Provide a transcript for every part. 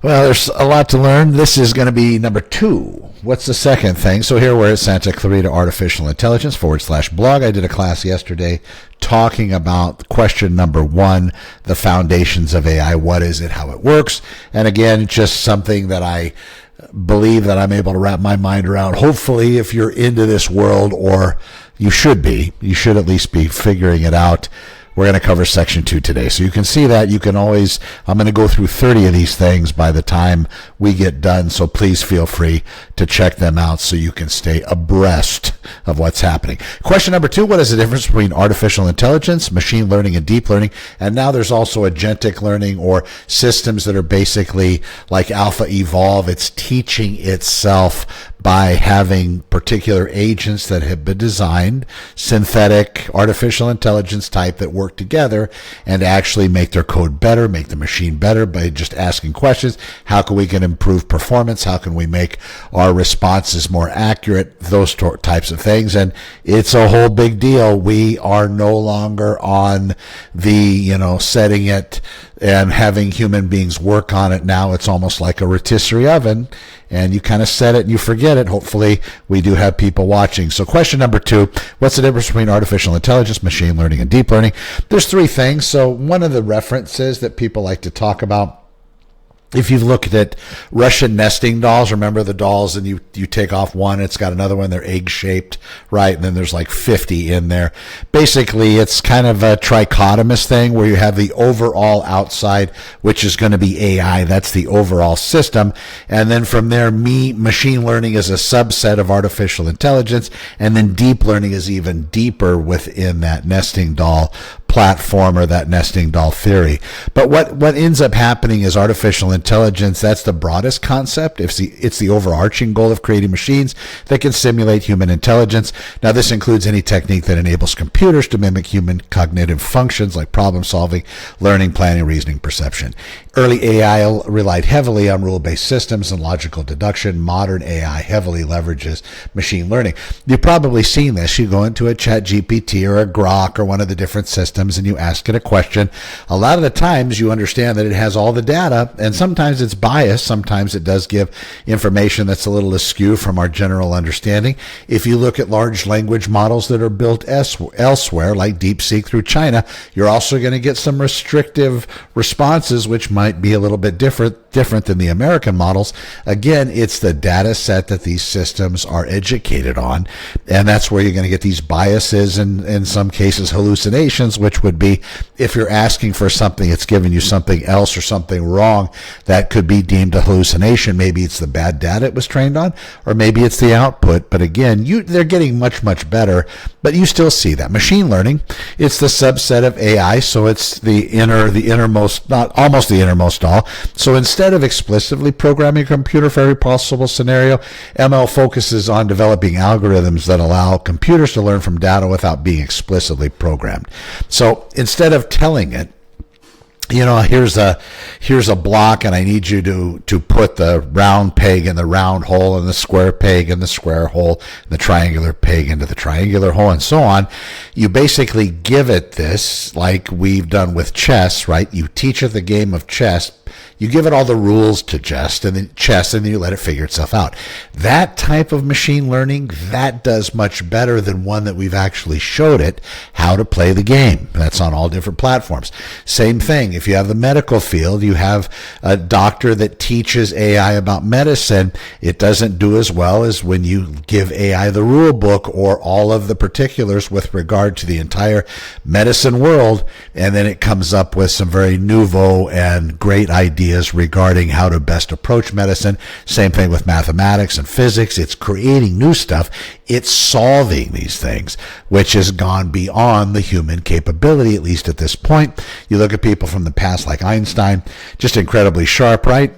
Well, there's a lot to learn. This is going to be number 2. What's the second thing? So here we're at Santa Clarita Artificial Intelligence /blog. I did a class yesterday talking about question number 1, the foundations of AI. What is it? How it works? And again, just something that I believe that I'm able to wrap my mind around. Hopefully, if you're into this world, or you should at least be figuring it out. We're going to cover section 2 today. So you can see that. You can always, I'm going to go through 30 of these things by the time we get done. So please feel free to check them out so you can stay abreast of what's happening. Question number 2, what is the difference between artificial intelligence, machine learning, and deep learning? And now there's also agentic learning, or systems that are basically like Alpha Evolve. It's teaching itself by having particular agents that have been designed, synthetic, artificial intelligence type, that work together and actually make their code better, make the machine better by just asking questions. How can we improve performance? How can we make our responses more accurate? Those types of things. And it's a whole big deal. We are no longer on the, setting it and having human beings work on it. Now it's almost like a rotisserie oven, and you kind of set it and you forget it. Hopefully we do have people watching. So question number 2, what's the difference between artificial intelligence, machine learning, and deep learning? There's 3 things. So one of the references that people like to talk about, if you've looked at Russian nesting dolls, remember the dolls, and you take off one, it's got another one, they're egg-shaped, right? And then there's like 50 in there. Basically, it's kind of a trichotomous thing where you have the overall outside, which is going to be AI. That's the overall system. And then from there, machine learning is a subset of artificial intelligence. And then deep learning is even deeper within that nesting doll platform, or that nesting doll theory. But what ends up happening is artificial intelligence, that's the broadest concept. It's the overarching goal of creating machines that can simulate human intelligence. Now, this includes any technique that enables computers to mimic human cognitive functions like problem solving, learning, planning, reasoning, perception. Early AI relied heavily on rule-based systems and logical deduction. Modern AI heavily leverages machine learning. You've probably seen this. You go into a ChatGPT or a Grok or one of the different systems and you ask it a question. A lot of the times you understand that it has all the data, and sometimes it's biased. Sometimes it does give information that's a little askew from our general understanding. If you look at large language models that are built elsewhere, like DeepSeek through China, you're also going to get some restrictive responses, which might be a little bit different than the American models. Again, it's the data set that these systems are educated on, and that's where you're going to get these biases and in some cases hallucinations, which would be if you're asking for something, it's giving you something else or something wrong, that could be deemed a hallucination. Maybe it's the bad data it was trained on, or maybe it's the output. But again, they're getting much, much better, but you still see that. Machine learning, it's the subset of AI, so it's the innermost, not almost the innermost all. So instead of explicitly programming a computer for every possible scenario, ML focuses on developing algorithms that allow computers to learn from data without being explicitly programmed. So instead of telling it, here's a block, and I need you to put the round peg in the round hole, and the square peg in the square hole, and the triangular peg into the triangular hole, and so on. You basically give it this, like we've done with chess, right? You teach it the game of chess. You give it all the rules to chess, and then you let it figure itself out. That type of machine learning, that does much better than one that we've actually showed it how to play the game. That's on all different platforms. Same thing. If you have the medical field, you have a doctor that teaches AI about medicine. It doesn't do as well as when you give AI the rule book or all of the particulars with regard to the entire medicine world, and then it comes up with some very nouveau and great ideas regarding how to best approach medicine. Same thing with mathematics and physics. It's creating new stuff. It's solving these things, which has gone beyond the human capability, at least at this point. You look at people from the past like Einstein, just incredibly sharp, right?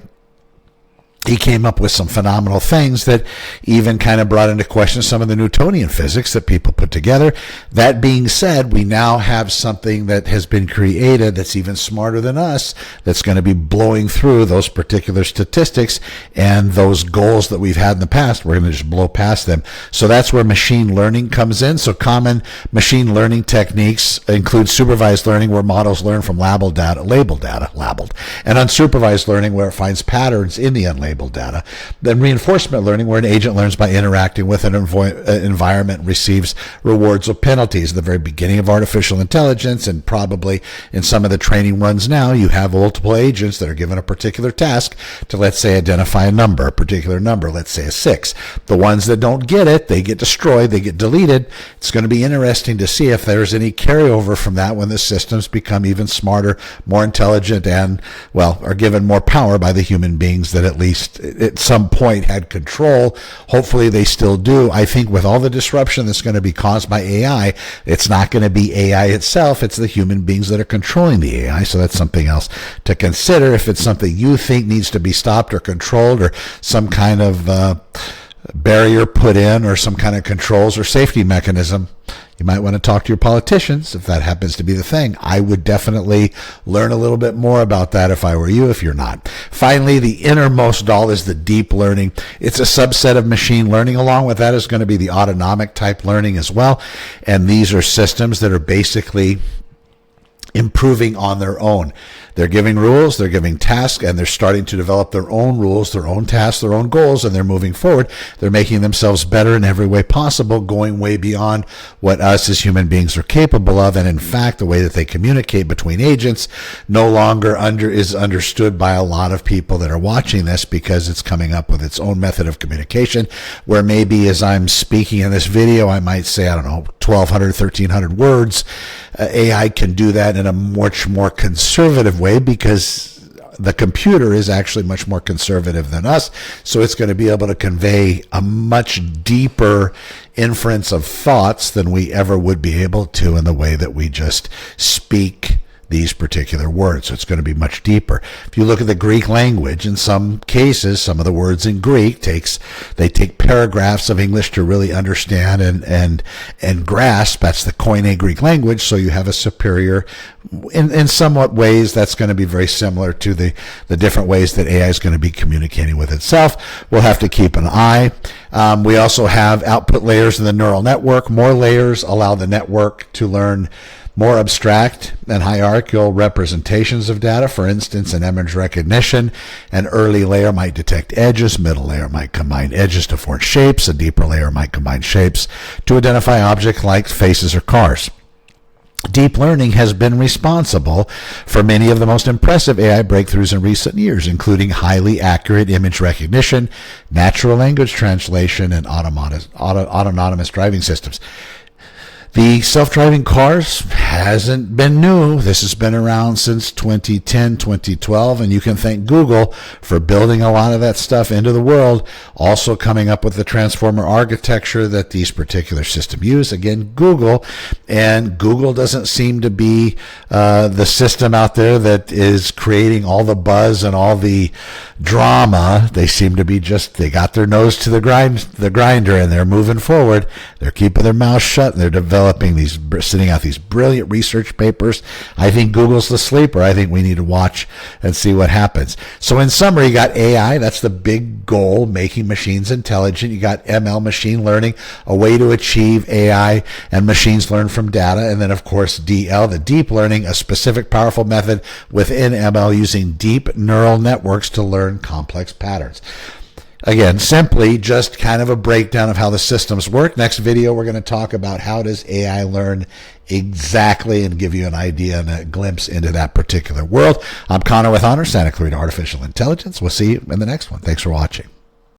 he came up with some phenomenal things that even kind of brought into question some of the Newtonian physics that people put together. That being said, we now have something that has been created that's even smarter than us, that's going to be blowing through those particular statistics and those goals that we've had in the past. We're going to just blow past them. So that's where machine learning comes in. So common machine learning techniques include supervised learning, where models learn from labeled data, and unsupervised learning, where it finds patterns in the unlabeled data. Then reinforcement learning, where an agent learns by interacting with an environment and receives rewards or penalties. At the very beginning of artificial intelligence, and probably in some of the training runs now, you have multiple agents that are given a particular task to, let's say, identify a particular number, let's say a 6. The ones that don't get it, they get destroyed, they get deleted. It's going to be interesting to see if there's any carryover from that when the systems become even smarter, more intelligent, and, well, are given more power by the human beings that at least at some point had control. Hopefully they still do. I think with all the disruption that's going to be caused by AI, it's not going to be AI itself, it's the human beings that are controlling the AI. So that's something else to consider. If it's something you think needs to be stopped or controlled, or some kind of barrier put in, or some kind of controls or safety mechanism, you might want to talk to your politicians if that happens to be the thing. I would definitely learn a little bit more about that if I were you, if you're not. Finally, the innermost doll is the deep learning. It's a subset of machine learning. Along with that is going to be the autonomic type learning as well. And these are systems that are basically improving on their own. They're giving rules, they're giving tasks, and they're starting to develop their own rules, their own tasks, their own goals, and they're moving forward. They're making themselves better in every way possible, going way beyond what us as human beings are capable of. And in fact, the way that they communicate between agents no longer is understood by a lot of people that are watching this, because it's coming up with its own method of communication, where maybe as I'm speaking in this video, I might say, 1,200, 1,300 words. AI can do that in a much more conservative way, because the computer is actually much more conservative than us. So it's going to be able to convey a much deeper inference of thoughts than we ever would be able to in the way that we just speak these particular words. So it's going to be much deeper. If you look at the Greek language, in some cases, some of the words in Greek they take paragraphs of English to really understand and grasp. That's the Koine Greek language. So you have a superior, in somewhat ways, that's going to be very similar to the different ways that AI is going to be communicating with itself. We'll have to keep an eye. We also have output layers in the neural network. More layers allow the network to learn more abstract and hierarchical representations of data. For instance, in image recognition, an early layer might detect edges, middle layer might combine edges to form shapes, a deeper layer might combine shapes to identify objects like faces or cars. Deep learning has been responsible for many of the most impressive AI breakthroughs in recent years, including highly accurate image recognition, natural language translation, and autonomous driving systems. The self-driving cars hasn't been new. This has been around since 2010, 2012, and you can thank Google for building a lot of that stuff into the world, also coming up with the transformer architecture that these particular systems use. Again, Google, and Google doesn't seem to be the system out there that is creating all the buzz and all the drama. They seem to be they got their nose to the grinder, and they're moving forward. They're keeping their mouth shut, and they're sending out these brilliant research papers. I think Google's the sleeper. I think we need to watch and see what happens. So in summary, you got AI, that's the big goal, making machines intelligent. You got ML, machine learning, a way to achieve AI and machines learn from data. And then, of course, DL, the deep learning, a specific powerful method within ML using deep neural networks to learn complex patterns. Again, simply just kind of a breakdown of how the systems work. Next video, we're going to talk about how does AI learn exactly and give you an idea and a glimpse into that particular world. I'm Connor with Honor, Santa Clarita Artificial Intelligence. We'll see you in the next one. Thanks for watching.